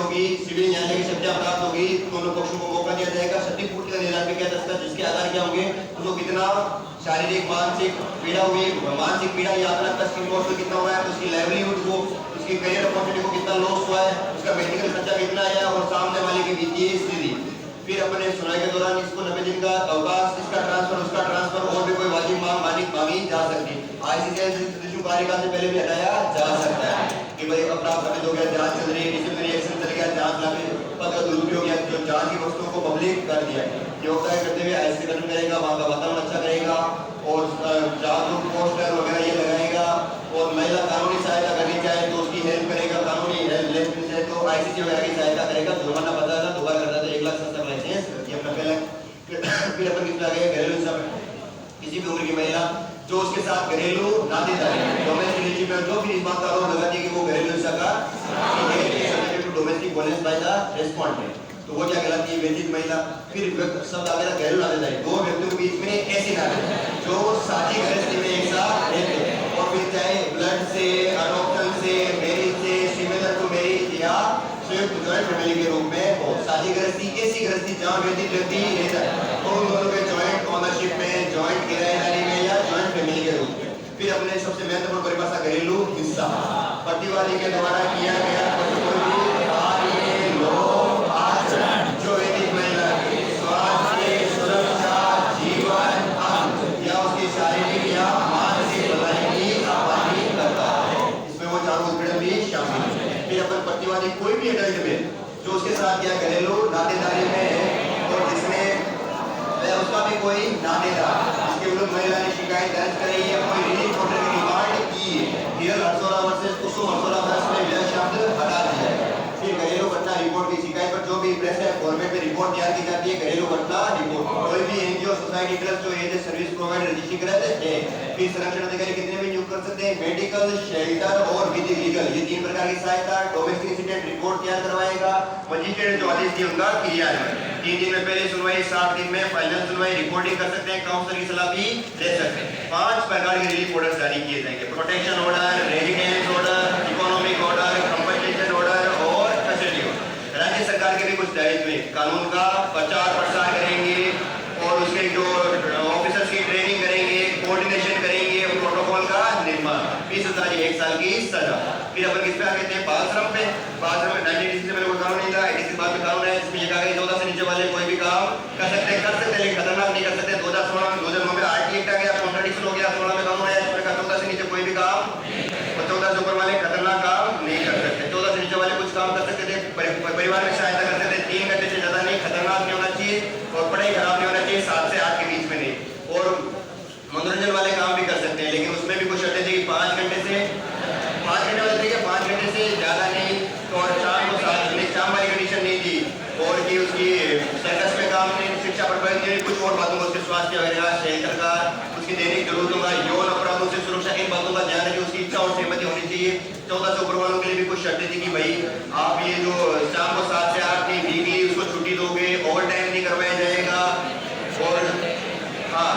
होगी, सिविल न्यायालय की सत्ता प्राप्त होगी, दोनों पक्षों को मौका दिया जाएगा। क्षतिपूर्ति का निर्धारण किया जा सकता है, जिसके आधार क्या होंगे, उसको कितना शारीरिक मानसिक पीड़ा हुई, मानसिक पीड़ा या अपना कष्ट इमोशनल कितना हुआ है, उसकी लाइवलीहुड को, उसकी करियर अपॉर्चुनिटी को कितना लॉस हुआ है, उसका मेडिकल खर्चा कितना आया और सामने वाले की वित्तीय स्थिति। फिर अपने सुनवाई के दौरान इसको 90 दिन का अवकाश, इसका ट्रांसफर, उसका ट्रांसफर और भी कोई वाजिब मांग मांगी जा सकती है। आईसीसी कार्यकाल से पहले भी हटाया जा सकता है कि भाई अपराध साबित हो गया, जांच चल रही है, डिसिप्लिनरी एक्शन चल गया, जांच लाके पद का दुरुपयोग या जो जांच की वस्तुओं को पब्लिक कर दिया है, योग्यता करते हुए आईसीसी गठन करेगा, वहां का वातावरण अच्छा करेगा और जागरूक पोस्टर वगैरह ये लगाएगा। और महिला कानूनी सहायता करनी चाहे तो उसकी हेल्प करेगा, कानूनी हेल्प चाहे तो आईसीसी वगैरह की सहायता करेगा, जुर्माना बताएगा, दोबारा करता है 1 लाख तक लाइसेंस ये अपना पहला। फिर अपन कितना गया घरेलू हिंसा में किसी भी उम्र की महिला जो उसके साथ घरेलू नातेदारी डोमेस्टिक में जो भी इस बात का आरोप लगाती है कि वो घरेलू हिंसा का domestic violence by the respondent, तो वो क्या कहलाती है, व्यथित महिला। फिर शब्द आ गया घरेलू नातेदारी, दो व्यक्तियों के बीच में ऐसी नातेदारी जो साझी गृहस्थी में एक साथ रहते हैं, और फिर चाहे ब्लड से, अडॉप्शन से, मैरिज से, सिमिलर टू मैरिज या संयुक्त जॉइंट फैमिली के रूप में हो। साझी गृहस्थी ऐसी गृहस्थी जहां व्यक्ति रहता है तो उन दोनों के जॉइंट ओनरशिप में, जॉइंट किराएदारी में या जॉइंट फैमिली के रूप में। फिर अपने सबसे महत्वपूर्ण परिभाषा घरेलू हिंसा, प्रतिवादी के द्वारा किया गया प्रतिकूल कार्य, लोभ, आचरण जो एक महिला के स्वास्थ्य, सुरक्षा, जीवन, अंग या उसकी शारीरिक या मानसिक भलाई की हानि करता है, इसमें वो चारों उत्पीड़न भी शामिल है। फिर अपन प्रतिवादी कोई भी एडल्ट में जो उसके साथ क्या घरेलू नातेदारी में है और जिसमें उसका भी कोई नातेदार जिसके विरुद्ध महिला ने शिकायत दर्ज कराई है, कोई रिलीफ ऑर्डर की डिमांड की है, here Harsola versus Kusum Harsola versus में यह शब्द हटा दिया है। फिर घरेलू घटना रिपोर्ट की शिकायत पर जो भी प्रेस है फॉर्मेट में रिपोर्ट तैयार की जाती है, घरेलू घटना रिपोर्ट। कोई भी एनजीओ सोसाइटी ट्रस्ट जो एज ए सर्विस प्रोवाइडर रजिस्ट्रीकृत है। फिर संरक्षण अधिकारी कितने भी नियुक्त कर सकते हैं, मेडिकल, शेल्टर और विधि लीगल, ये 3 प्रकार की सहायता। डोमेस्टिक इंसिडेंट रिपोर्ट तैयार करवाएगा मजिस्ट्रेट जो आदेश दिए उनका क्रियान्वयन। 3 दिन में पहले सुनवाई, 7 दिन में फाइनल सुनवाई, रिपोर्टिंग कर सकते हैं, काउंसलर की सलाह भी ले सकते हैं। 5 प्रकार के रिलीफ ऑर्डर जारी किए जाएंगे, protection order, residence order, economic order, compensation order और फैसिलिटी ऑर्डर। राज्य सरकार के भी कुछ दायित्व हैं, कानून का प्रचार प्रसार करेंगे और उसके जो ऑफिसर्स की ट्रेनिंग करेंगे, कोऑर्डिनेशन करेंगे, प्रोटोकॉल का निर्माण। 20,000 1 साल की सजा। फिर अपन किस पे आ गए थे, बाल श्रम पे। बाल श्रम 1980 से पहले कोई कानून नहीं था, 80 बाद में कानून है, इसमें ये कहा गया 14 से नीचे वाले कोई भी काम कर सकते हैं लेकिन खतरनाक नहीं कर सकते। 2016 में 2009 में आरटी एक्ट आ गया, कॉन्ट्रडिक्शन हो गया, 16 में कानून आया, इसमें कहा 14 से नीचे कोई भी काम और 14 से ऊपर वाले खतरनाक काम नहीं कर सकते। 14 से नीचे वाले कुछ काम कर सकते थे, परिवार में सहायता कर सकते थे, 3 घंटे से ज्यादा नहीं, खतरनाक नहीं होना चाहिए और पढ़ाई खराब नहीं होना चाहिए, 7 से 8 के बीच में नहीं। और मनोरंजन वाले काम भी कर सकते हैं, लेकिन उसमें भी कुछ शर्तें थी, 5 घंटे से 5 घंटे वाले थे, 5 घंटे से ज्यादा नहीं, तो और शाम को 7 घंटे, शाम वाली कंडीशन नहीं थी, और कि उसकी सर्कस में काम नहीं, शिक्षा पर बल नहीं, कुछ और बातों को, उसके स्वास्थ्य वगैरह, शेल्टर का, उसकी दैनिक जरूरतों का, यौन अपराधों से सुरक्षा, इन बातों का ध्यान रखिए, उसकी इच्छा और सहमति होनी चाहिए। 14 से ऊपर वालों के लिए भी कुछ शर्तें थी कि भाई आप ये जो शाम को 7 से 8 की वीकली उसको छुट्टी दोगे, ओवर टाइम नहीं करवाया जाएगा, और हाँ,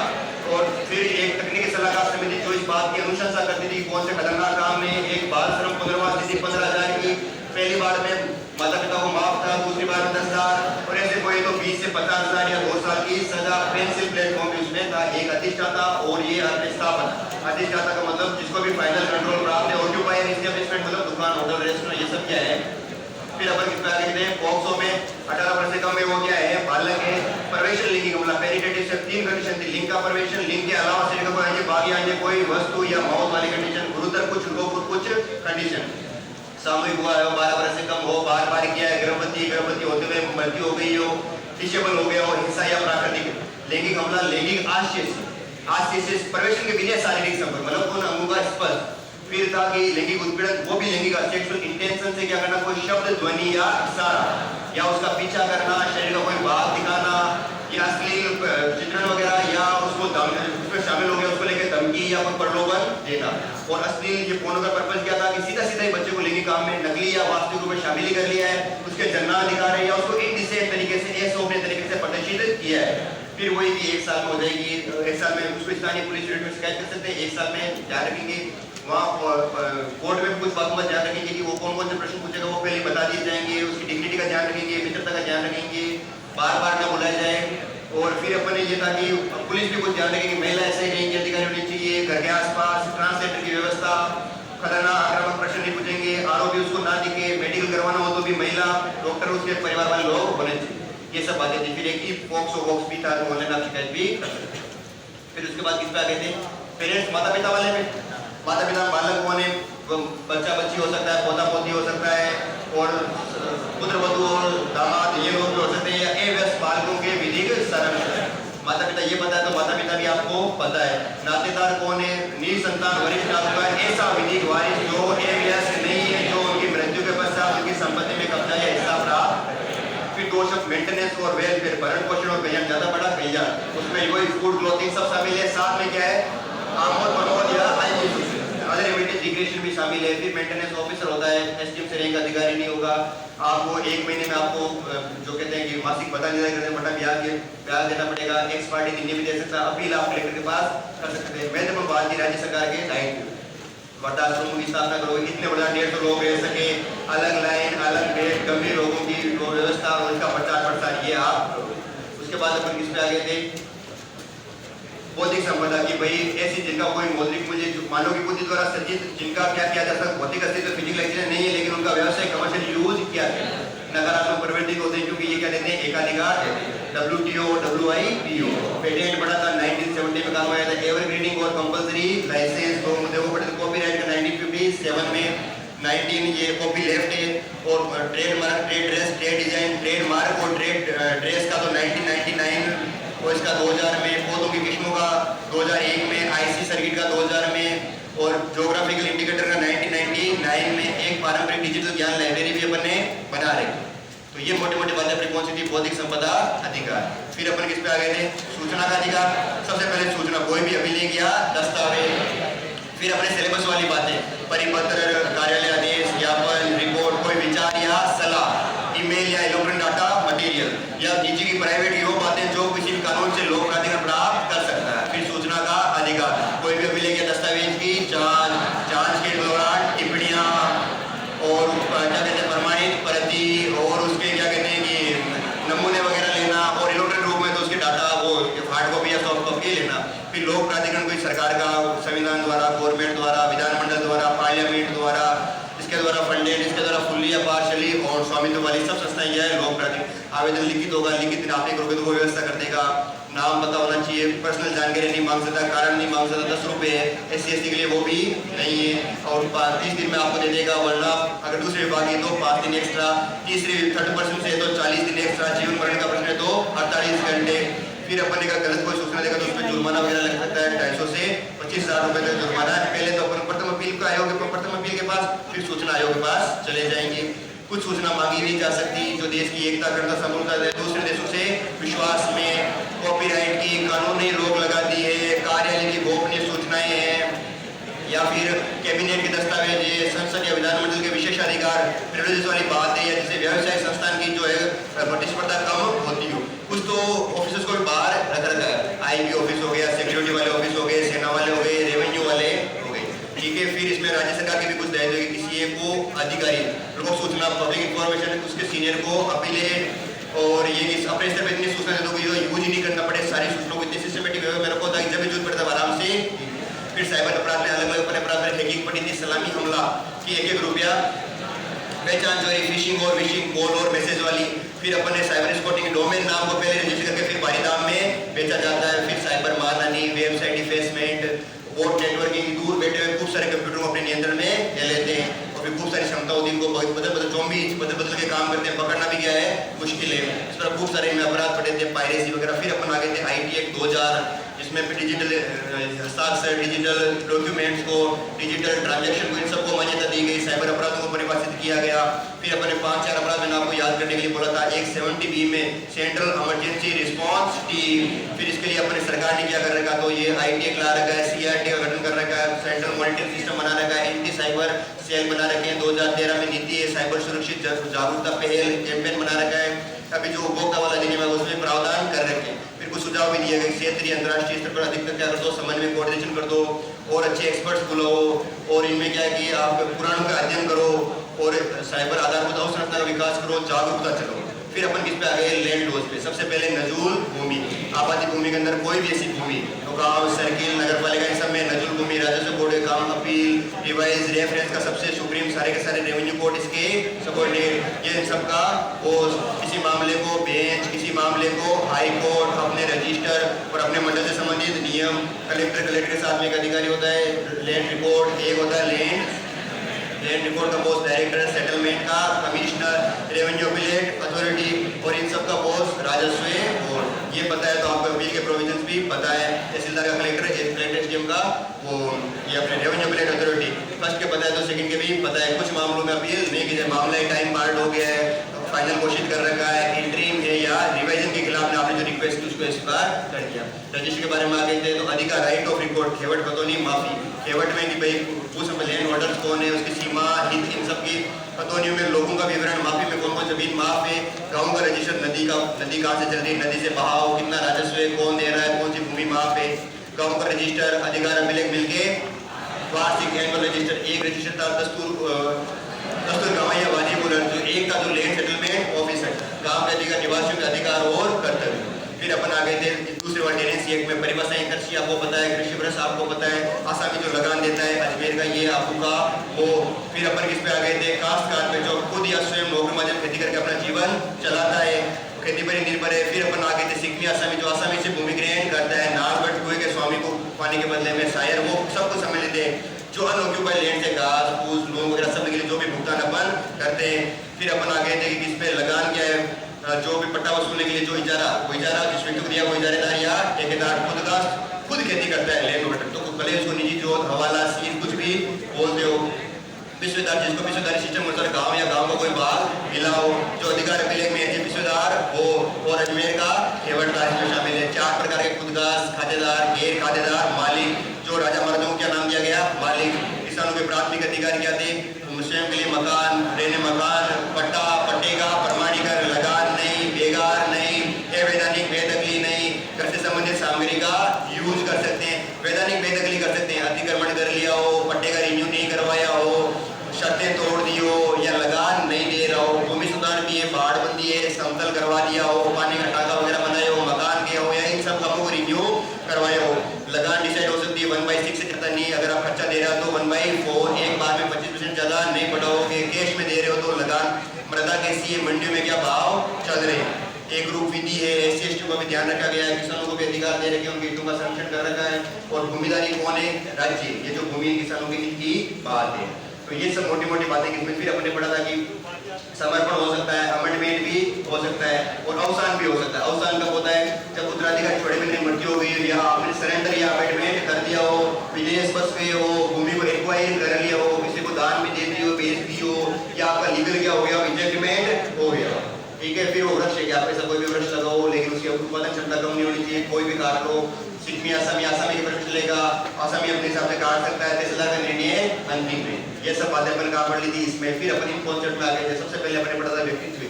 और फिर एक तकनीकी सलाहकार समिति जो इस बात की अनुशंसा करती थी कौन से खतरनाक काम में। एक बाल श्रम पुनर्वास निधि 15,000 की, पहली बार में माता पिता को माफ था, दूसरी बार में 10,000 और ऐसे कोई तो 20 से 50,000 या 2 साल की सजा। पेंसिल प्लेटफॉर्म भी उसमें था, एक अधिष्ठाता और ये अधिष्ठापन। अधिष्ठाता का मतलब जिसको भी फाइनल कंट्रोल प्राप्त है, ऑक्यूपायर एस्टेब्लिशमेंट मतलब दुकान, होटल, रेस्टोरेंट, ये सब क्या है। फिर अपन किस प्रकार के पॉक्सो में 18 वर्ष से कम में वो क्या है, बालक है। प्रवेशन लिंग का मतलब पेनिट्रेटिव से 3 कंडीशन थी, लिंग का प्रवेशन, लिंग के अलावा शरीर को आगे बागी आगे कोई वस्तु या मौत वाली कंडीशन, गुरुतर कुछ कंडीशन। सामूहिक हुआ है, 12 वर्ष से कम हो, बार किया है, गर्भवती होते हुए मृत्यु हो गई हो, डिसेबल हो गया हो, हिंसा या प्राकृतिक। लैंगिक हमला, लैंगिक आश्चर्य से प्रवेशन के बिना शारीरिक संपर्क मतलब उन अंगों का स्पर्श। फिर था कि लैंगिक उत्पीड़न, वो भी लैंगिक सेक्सुअल इंटेंशन से क्या करना, कोई शब्द, ध्वनि या इशारा या उसका पीछा करना, शरीर का कोई भाग दिखाना या अश्लील चित्रण वगैरह, या उसको उसमें शामिल हो गया, उसको लेकर धमकी या कोई प्रलोभन देना। और अश्लील ये फोन का पर्पस क्या था कि सीधा ही बच्चे को लैंगिक काम में नकली या वास्तविक रूप में शामिल कर लिया है, उसके जन्ना दिखा रहे हैं या उसको इनडिसेंट तरीके से, अशोभनीय तरीके से प्रदर्शित किया है। फिर वही कि 1 साल में हो जाएगी, 1 साल में उसको स्थानीय पुलिस यूनिट में शिकायत कर सकते हैं, 1 साल में ध्यान रखेंगे। वहाँ कोर्ट में कुछ बातों का ध्यान रखेंगे कि वो कौन कौन से प्रश्न पूछेगा वो पहले बता दिए जाएंगे, उसकी डिग्निटी का ध्यान रखेंगे, मित्रता का ध्यान रखेंगे, बार बार ना बुलाया जाए। और फिर अपन ने ये था कि पुलिस भी कुछ ध्यान रखेगी, महिला ऐसे ही नहीं अधिकारी होनी चाहिए, घर के आसपास ट्रांसलेटर की व्यवस्था, खतरनाक आक्रामक प्रश्न नहीं पूछेंगे, आरोपी उसको ना दिखे, मेडिकल करवाना हो तो भी महिला डॉक्टर उसके परिवार वाले लोग होने चाहिए, ये सब बातें थी। फिर एक ही पॉक्सो बॉक्स भी था जो ऑनलाइन आप शिकायत भी कर सकते हैं। फिर उसके बाद किस पे आ गए थे, पेरेंट्स माता पिता वाले में, माता पिता बालक कौन है, बच्चा बच्ची हो सकता है, पोता पोती हो सकता है, और पुत्र वधू और दामाद ये लोग भी हो सकते हैं, या अव्यस्त बालकों के विधिक संरक्षण। माता पिता ये पता है तो माता पिता भी आपको पता है। नातेदार कौन है, निसंतान वरिष्ठ नागरिक है ऐसा विधिक वारिस जो अव्यस्त नहीं है, जो उनकी मृत्यु के पश्चात उनकी संपत्ति में कब्जा या हिस्सा प्राप्त। फिर दोष ऑफ मेंटेनेंस और वेलफेयर, भरण पोषण और कल्याण, ज्यादा बड़ा कल्याण, उसमें वही फूड क्लोथिंग सब शामिल है। साथ में क्या है, आमोद प्रमोद या अदर इमीडिएट डिग्रेशन भी शामिल है। फिर मेंटेनेंस ऑफिसर होता है, एसडीएम से रैंक अधिकारी नहीं होगा, आपको 1 महीने में आपको जो कहते हैं कि मासिक भत्ता नहीं करना पड़ता, ब्याज देना पड़ेगा, एक्स पार्टी निर्णय भी दे सकता है, अपील आप कलेक्टर के पास कर सकते हैं। महत्वपूर्ण बात की राज्य सरकार के दायित्व, वृद्धाश्रमों की स्थापना करो, इतने बड़ा 150 लोग रह सके, अलग लाइन अलग बेड, गंभीर रोगों की व्यवस्था और उनका प्रचार प्रसार, ये आप। उसके बाद अपन किस पे आ गए थे, बौद्धिक संपदा की, भाई ऐसी जिनका कोई मौलिक मुझे मानव की बुद्धि द्वारा सृजित, जिनका क्या किया जा सकता, भौतिक अस्तित्व फिजिकल एक्सिडेंट नहीं है, लेकिन उनका व्यवसाय कमर्शियल यूज किया है, नकारात्मक प्रवृत्ति होते हैं, क्योंकि ये क्या देते हैं, एकाधिकार WTO WIPO। पेटेंट पढ़ा था 1970 में काम आया था, एवरग्रीनिंग और कंपल्सरी लाइसेंस, तो मुझे वो पढ़े थे। कॉपीराइट का 1957 में, 19 ये कॉपी लेफ्ट है, और trademark, trade dress, trade design, trademark और ट्रेड ड्रेस का तो 1999, और इसका 2000 में, पौधों की किस्मों का 2001 में, IC सर्किट का 2000 में, और ज्योग्राफिकल इंडिकेटर का 1999 में। एक पारंपरिक डिजिटल ज्ञान लाइब्रेरी भी अपन ने बना रही। तो ये मोटी मोटी बातें अपनी कौन सी थी, बौद्धिक संपदा अधिकार। फिर अपन किस पे आ गए थे, सूचना का अधिकार। सबसे पहले सूचना, कोई भी अभिलेख या दस्तावेज। फिर अपने सिलेबस वाली बातें, परिपत्र, कार्यालय आदेश, ज्ञापन, रिपोर्ट, कोई विचार या सलाह, ईमेल या इलेक्ट्रॉनिक डाटा मटेरियल, या निजी की प्राइवेट यो बातें जो किसी भी कानून से लोक प्राधिकरण प्राप्त कर सकता है। फिर सूचना का अधिकार, कोई भी अभिलेख या दस्तावेज की जांच के दौरान टिप्पणियां और क्या कहते हैं प्रमाणित प्रति, और उसके क्या कहते हैं कि नमूने वगैरह लेना, और इलेक्ट्रॉनिक रूप में तो उसके डाटा वो हार्ड कॉपी या सॉफ्ट कॉपी लेना। फिर लोक प्राधिकरण कोई सरकार का, संविधान द्वारा, गवर्नमेंट द्वारा, विधानमंडल द्वारा, पार्लियामेंट द्वारा, इसके द्वारा फंडेड, इसके द्वारा फुल्ली या पार्शली और स्वामित्व वाली सब संस्थाएं क्या है, लोक प्राधिकरण। आवेदन लिखित होगा, लिखित आपने करोगे तो वो व्यवस्था कर देगा, नाम पता होना चाहिए, पर्सनल जानकारी नहीं मांग सकता, कारण नहीं मांग सकता, 10 रुपये है, SC ST के लिए वो भी नहीं है, और 30 दिन में आपको दे देगा, वरना अगर दूसरे विभाग है तो 5 दिन एक्स्ट्रा, तीसरे 30% से तो 40 दिन एक्स्ट्रा, जीवन मरण का प्रश्न है तो 48 घंटे। फिर अपन ने गलत कोई सूचना देगा तो उस पर जुर्माना वगैरह लग सकता है, 250 से 25,000 रुपए तक जुर्माना है। पहले तो अपन प्रथम अपील के पास, फिर सूचना आयोग के पास चले जाएंगे। कुछ सूचना मांगी नहीं जा सकती जो देश की एकता, अखंडता, संप्रभुता दूसरे देशों से विश्वास में, कॉपीराइट की कानूनी रोक लगा दी है, कार्यालय की गोपनीय सूचनाएं हैं, या फिर कैबिनेट के दस्तावेज है, संसद या विधानमंडल के विशेषाधिकार, प्रिविलेजेस वाली बात है, या जिसे व्यवसायिक संस्थान की जो है प्रतिस्पर्धा कम होती हो। कुछ तो ऑफिसर्स को बाहर रख रखा है, IB ऑफिस हो गया, सिक्योरिटी वाले ऑफिस हो गए, सेना वाले हो गए, रेवेन्यू वाले हो गए, ठीक है। फिर इसमें राज्य सरकार के भी कुछ दायित्व है, किसी एक को अधिकारी, लोक सूचना, पब्लिक इंफॉर्मेशन, उसके सीनियर को अपीलेट, और ये अपने स्तर पर इतनी सूचना दे दो कि यूज ही नहीं करना पड़े, सारी सूचनाओं को इतनी सिस्टमेटिक वे में रखो ताकि जब भी जरूरत पड़ता है आराम से। फिर साइबर अपराध में अलग अलग अपराध में हैकिंग पड़ी थी, सलामी हमला की 1-1 रुपया, पहचान चोरी, फिशिंग और विशिंग कॉल और मैसेज वाली। फिर अपन ने साइबर स्पॉटिंग, डोमेन नाम को पहले रजिस्टर करके फिर भारी दाम में बेचा जाता है। फिर साइबर मानहानि, वेबसाइट डिफेसमेंट, बोट नेटवर्किंग, दूर बैठे हुए खूब सारे कंप्यूटर को अपने नियंत्रण में ले लेते हैं, और फिर खूब सारी क्षमताओं जिनको बदल के काम करते हैं, पकड़ना भी क्या है मुश्किल है। इस पर खूब सारे में अपराध पड़े थे, पायरेसी वगैरह। फिर अपन आ गए थे IT एक्ट 2000, जिसमें डिजिटल हस्ताक्षर, डिजिटल डॉक्यूमेंट्स को, डिजिटल ट्रांजैक्शन को, इन सबको मान्यता दी गई, साइबर अपराधों को परिभाषित किया गया। फिर अपने 5-4 अपराध मैंने आपको याद करने के लिए बोला था। एक 70B में सेंट्रल इमरजेंसी रिस्पांस टीम, फिर इसके लिए अपने सरकार ने क्या कर रखा, तो ये IT एक्ट ला रखा है, CRT का गठन कर रखा है, सेंट्रल मॉनिटरिंग सिस्टम बना रखा है, एंटी साइबर सेल बना रखे हैं, 2013 में नीति है, साइबर सुरक्षित जागरूकता पहल कैंपेन बना रखा है। अभी जो उपभोक्ता वाला अधिनियम है उसमें प्रावधान कर रखे हैं। फिर कुछ सुझाव भी दिए गए क्षेत्रीय अंतर्राष्ट्रीय स्तर पर अधिकतर क्या कर दो, समन्वय कोऑर्डिनेशन कर दो और अच्छे एक्सपर्ट्स बुलाओ और इनमें क्या है कि आप पुराणों का अध्ययन करो और साइबर आधारभूत अवसंरचना का विकास करो, जागरूकता चलो। फिर अपन किस पे आ गए, लैंड लॉज पे। सबसे पहले नजूल भूमि, आबादी भूमि के अंदर कोई भी ऐसी भूमि तो गाँव, सर्किल, नगर पालिका इन सब में नजूल भूमि, राजस्व बोर्ड के काम, अपील, रिवाइज, रेफरेंस का सबसे सुप्रीम सारे के सारे रेवेन्यू कोर्ट इसके सबॉर्डिनेट, ये सबका और किसी मामले को बेंच, किसी मामले को हाई कोर्ट, अपने रजिस्टर और अपने मंडल से संबंधित नियम, कलेक्टर के साथ में एक अधिकारी होता है, लैंड रिकॉर्ड एक होता है, लैंड रिकॉर्ड का बॉस डायरेक्टर, सेटलमेंट का कमिश्नर, रेवेन्यू अपीलेट अथॉरिटी और इन सब का बॉस राजस्व बोर्ड। ये पता है तो आपको अपील के प्रोविजंस भी पता है। तहसीलदार का कलेक्टर, कलेक्टर एसडीएम का वो ये अपने रेवेन्यू अपीलेट अथॉरिटी फर्स्ट के पता है तो सेकंड के भी पता है। कुछ मामलों में अपील नहीं की जाए, मामला टाइम पार्ट हो गया है, फाइनल घोषित कर रखा है, इंटरिम है या रिवाइजन के खिलाफ में आपने जो रिक्वेस्ट की उसको स्वीकार कर दिया। रजिस्टर के बारे में आगे थे तो अधिकार, राइट ऑफ रिकॉर्ड, खेवट खतौनी माफी, खेवट में कि भाई उस लैंड होल्डर्स कौन है, उसकी सीमा, हित, इन सब की खतौनियों में लोगों का विवरण, माफी में कौन कौन जमीन माफ है, गाँव का रजिस्टर, नदी कहाँ से चल रही है, नदी से बहाव, कितना राजस्व है, कौन दे रहा है, कौन सी भूमि माफ है, गाँव का रजिस्टर, अधिकार अभिलेख मिलके वार्षिक एनुअल रजिस्टर, एक रजिस्टर था दस्तूर गाँव या वाजिब जो एक का जो लैंड सेटलमेंट ऑफिसर, गाँव के अधिकार, निवासियों के अधिकार और कर्तव्य। फिर अपन आ गए थे दूसरे वाला टेनेंसी एक्ट में, परिभाषाएं कृषि आपको पता है, कृषि भ्रष्ट आपको पता है, आसामी जो लगान देता है अजमेर का ये आपका वो। फिर अपन किस पे आ गए थे, काश्तकार पे जो खुद या स्वयं नौकरी माजन खेती करके अपना जीवन चलाता है, खेती पर ही निर्भर है। फिर अपन आगे थे सिकमी आसामी जो आसामी से भूमि ग्रहण करता है, नागबट कुएं के स्वामी को पाने के बदले में शायर, वो सब कुछ सम्मिलित है। जो अनऑक्यूपाइड लैंड से घास फूस लोन वगैरह सब के लिए जो भी भुगतान अपन करते हैं। फिर अपन आ गए थे कि किस पे लगान क्या है, जो भी पट्टा वसूलने के लिए जो इजारा, वो इजारा जिस व्यक्ति को दिया वो इजारेदार या ठेकेदार खुद खेती करता है लैंड होल्डर, तो भले उसको निजी जोत, हवाला, सील कुछ भी बोलते हो। विश्वदार, जिसको विश्वदारी सिस्टम अनुसार गांव या गांव का कोई भाग मिला हो, जो अधिकार अभिलेख में है विश्वदार वो, और अजमेर का खेवट का इसमें शामिल है। 4 प्रकार के खुदगास, खातेदार, गैर खातेदार, मालिक, जो राजा महाराजाओं को क्या नाम दिया गया, मालिक। किसानों के प्राथमिक अधिकार क्या थे, स्वयं के लिए मकान, रहने मकान, पट्टा, पट्टेगा, प्रमाणीकरण, लगान नहीं, बेगार नहीं, अवैधानिक बेदखली नहीं, घर से संबंधित सामग्री का यूज कर सकते हैं, वैधानिक बेदखली कर सकते हैं, अतिक्रमण कर लिया हो, पट्टे का रिन्यू नहीं करवाया हो, शर्तें तोड़ दी हो या लगान नहीं दे रहा हो, भूमि सुधार की है, बाढ़ बंदी है, समतल करवा दिया हो, पानी का टाका वगैरह बनाया हो, मकान गया हो या इन सब कामों को रिन्यू करवाया हो। लगान डिसाइड हो सकती है 1/6 से ज़्यादा नहीं, अगर आप खर्चा दे रहे हो तो 1/4, एक बार में 25% ज़्यादा नहीं बढ़ाओगे, कैश में दे रहे हो तो लगान। मृदा कैसी है, मंडियों में क्या भाव चल रहे हैं। एक रूप विधि है, SC/ST का भी ध्यान रखा गया है, किसानों को भी अधिकार दे रखे हैं, उनके हितों का संरक्षण कर रखा है। और भूमिदारी कौन है, राज्य, ये जो भूमि किसानों के हित की बात है। तो ये सब मोटी मोटी बातें किसमें फिर अपने पढ़ा था कि समर्पण हो सकता है, अमेंडमेंट भी हो सकता है और अवसान भी हो सकता है। अवसान कब होता है, जब उत्तराधिकारी छोड़े में मृत्यु हो गई या आपने सरेंडर या अमेंडमेंट कर दिया हो, विदेश बस पे हो, भूमि को एक्वायर कर लिया हो, किसी को दान में दे दी हो, बेच दी हो, या आपका लीगल क्या हो गया, रिजेक्टमेंट हो गया, ठीक है। फिर वो वृक्ष है कि आप ऐसा कोई भी वृक्ष लगाओ लेकिन उसकी उत्पादन क्षमता कम नहीं होनी चाहिए, कोई भी काट लो, सिकमी आसामी के वृक्ष लेगा, आसामी अपने हिसाब से काट सकता है, तहसीलदार का निर्णय अंतिम है। ये सब बातें अपन कहाँ पढ़ ली थी इसमें। फिर अपन इन कॉन्सेप्ट में आ गए थे। सबसे पहले अपने पढ़ा था व्यक्तित्व,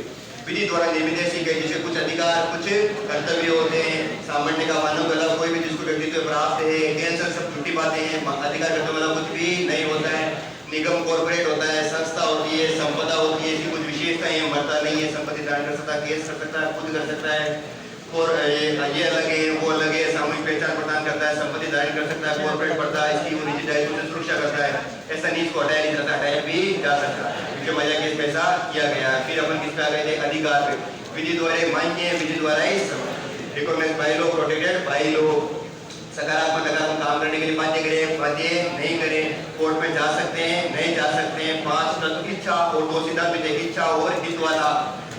विधि द्वारा निर्मित ऐसी गई जिसे कुछ अधिकार कुछ कर्तव्य होते हैं, सामान्य का मानव वाला कोई भी जिसको व्यक्तित्व प्राप्त है, कैंसर सब झूठी बातें हैं, अधिकार कर्तव्य वाला कुछ भी नहीं होता है। निगम कॉर्पोरेट होता है, संस्था होती है, संपदा होती है, इसकी कुछ विशेषताएं है, मरता नहीं है, संपत्ति दान कर सकता है, केस कर सकता है, खुद कर सकता है, और ये अलग है वो अलग है, सामूहिक पहचान प्रदान करता है, संपत्ति दान कर सकता है, कॉर्पोरेट पड़ता है, इसकी वो निजी दायित्व से सुरक्षा करता है, ऐसा नहीं इसको हटाया नहीं जाता, हटाया भी जा सकता है, क्योंकि मजा केस पैसा किया गया। फिर अपन किस पे आ गए थे, अधिकार पे, विधि द्वारा मान्य, विधि द्वारा ही recognized by law, protected by law, सकारात्मक नकारात्मक काम करने के लिए बाध्य करें, बाध्य नहीं करें, कोर्ट में जा सकते हैं, नहीं जा सकते हैं। 5 तत्व इच्छा और 2 सिद्धांत भी थे, इच्छा और हित वाला,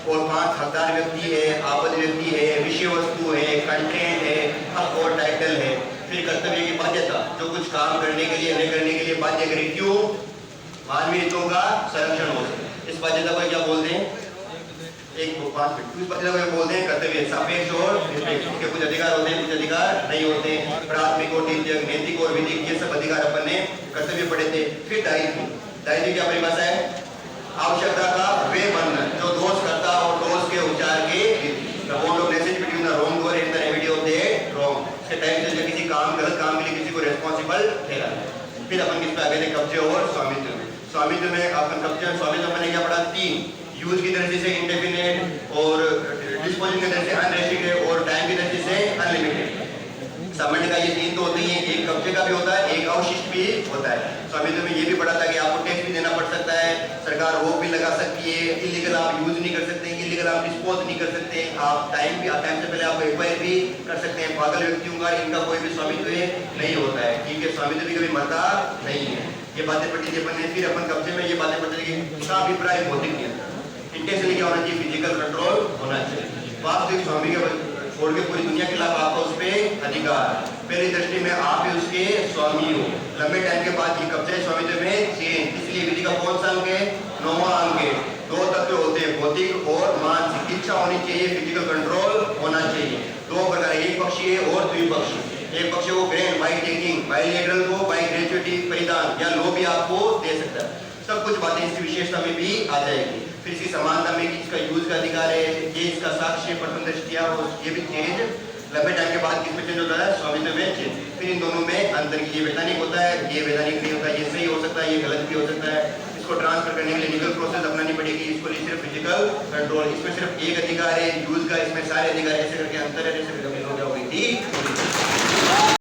और 5 हकदार व्यक्ति है, आपद व्यक्ति है, विषय वस्तु है, कंटेंट है, हक और टाइटल है। फिर कर्तव्य की बाध्यता, जो कुछ काम करने के लिए नहीं करने के लिए बाध्य करें, क्यों, मानवीय हितों का संरक्षण हो सके। इस बाध्यता को क्या बोलते हैं, एक 5 मिनट, इस बाध्यता को बोलते हैं कर्तव्य, सापेक्ष और निरपेक्ष। उनके कुछ अधिकार होते हैं, कुछ अधिकार नहीं होते हैं, प्राथमिक और नैतिक और विधिक, ये सब अधिकार अपन ने कर्तव्य पढ़े थे। फिर दायित्व, दायित्व क्या परिभाषा है, आवश्यकता का वे बंधन जो दोष करता और दोष के उपचार के, the bond of necessity between the wrongdoer and the remedy of the फिर अपन किस पे आ गए थे, कब्जे और स्वामित्व में। स्वामित्व में अपन कब्जे और स्वामित्व मैंने क्या पढ़ा, 3 यूज की दृष्टि से इंडेफिनिट और डिस्पोजन की दृष्टि से अनरेस्ट्रिक्टेड और टाइम की दृष्टि से अनलिमिटेड। सामान्य का ये 3 तो होते ही हैं, एक कब्जे का भी होता है, एक अवशिष्ट भी होता है। स्वामित्व में ये भी पढ़ा था कि आपको टैक्स भी देना पड़ सकता है, सरकार रोक भी लगा सकती है, इलीगल आप यूज नहीं कर सकते, इलीगल आप डिस्पोज नहीं कर सकते, आप टाइम से पहले आप एक्वायर भी कर सकते हैं। पागल व्यक्तियों का इनका कोई भी स्वामित्व नहीं होता है, ठीक है, स्वामित्व भी कभी मरता नहीं है। ये बातें पढ़ी थी अपन ने। फिर अपन कब्जे में ये बातें पढ़ते थे कि इसका अभिप्राय भौतिक नियंत्रण, इंटेंशनली क्या होना चाहिए, फिजिकल कंट्रोल होना चाहिए। वास्तविक स्वामी के छोड़ के पूरी दुनिया के खिलाफ आपका उस पर अधिकार। पहली दृष्टि में आप ही उसके स्वामी हो। लंबे टाइम के बाद ये कब्जे स्वामित्व में चेंज, इसलिए विधि का कौन सा अंग है, 9वां अंग है। 2 तत्व होते हैं, भौतिक और मानसिक। इच्छा होनी चाहिए, फिजिकल कंट्रोल होना चाहिए। 2 प्रकार, एक पक्षीय और द्विपक्षीय। एक पक्षीय को ग्रैंड बाय टेकिंग, बायलैटरल को बाय ग्रेचुइटी परिधान या लोभ भी आपको दे सकता है। सब कुछ बातें इसकी विशेषता में भी आ जाएगी। फिर इसकी समानता में इसका यूज का अधिकार है, ये इसका साक्ष्य प्रथम दृष्टिया हो, ये भी चेंज लंबे टाइम के बाद किसमें चेंज होता है, स्वामित्व में चेंज। फिर इन दोनों में अंतर की, ये वैधानिक होता है, ये वैधानिक नहीं होता, ये सही हो सकता है, ये गलत भी हो सकता है। इसको ट्रांसफर करने के लिए लीगल प्रोसेस अपनानी पड़ेगी। इसको लिए सिर्फ फिजिकल कंट्रोल, इसमें सिर्फ एक अधिकार है यूज का, इसमें सारे अधिकार, ऐसे करके अंतर है, जैसे कभी हो गया होगी। ठीक।